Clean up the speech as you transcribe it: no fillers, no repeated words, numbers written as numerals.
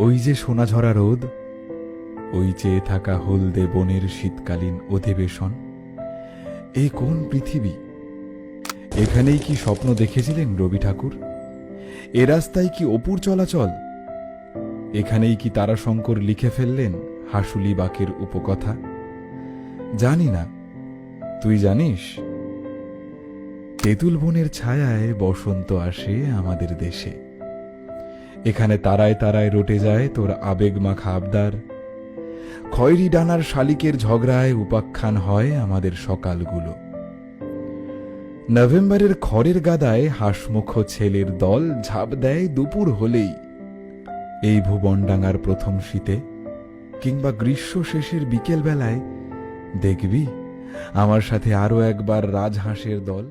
ওই যে সোনাঝরা রোদ, ওই চেয়ে থাকা হলদে বনের শীতকালীন অধিবেশন, এ কোন পৃথিবী? এখানেই কি স্বপ্ন দেখেছিলেন রবি ঠাকুর? এ রাস্তায় কি অপুর চলাচল? এখানেই কি তারাশঙ্কর লিখে ফেললেন হাসুলি বাকের উপকথা? জানি না, তুই জানিস? তেঁতুল বনের ছায়ায় বসন্ত আসে আমাদের দেশে। এখানে তারায় তারায় রটে যায় তোর আবেগ মাখা আবদার। খয়েরি ডানার শালিকের ঝগড়ায় উপাখ্যান হয় আমাদের সকালগুলো। নভেম্বরের খড়ের গাদায় হাসমুখ ছেলের দল ঝাঁপ দেয় দুপুর হলেই। এই ভুবনডাঙ্গার প্রথম শীতে কিংবা গ্রীষ্ম শেষের বিকেল বেলায় দেখবি আমার সাথে আরো একবার রাজহাঁসের দল।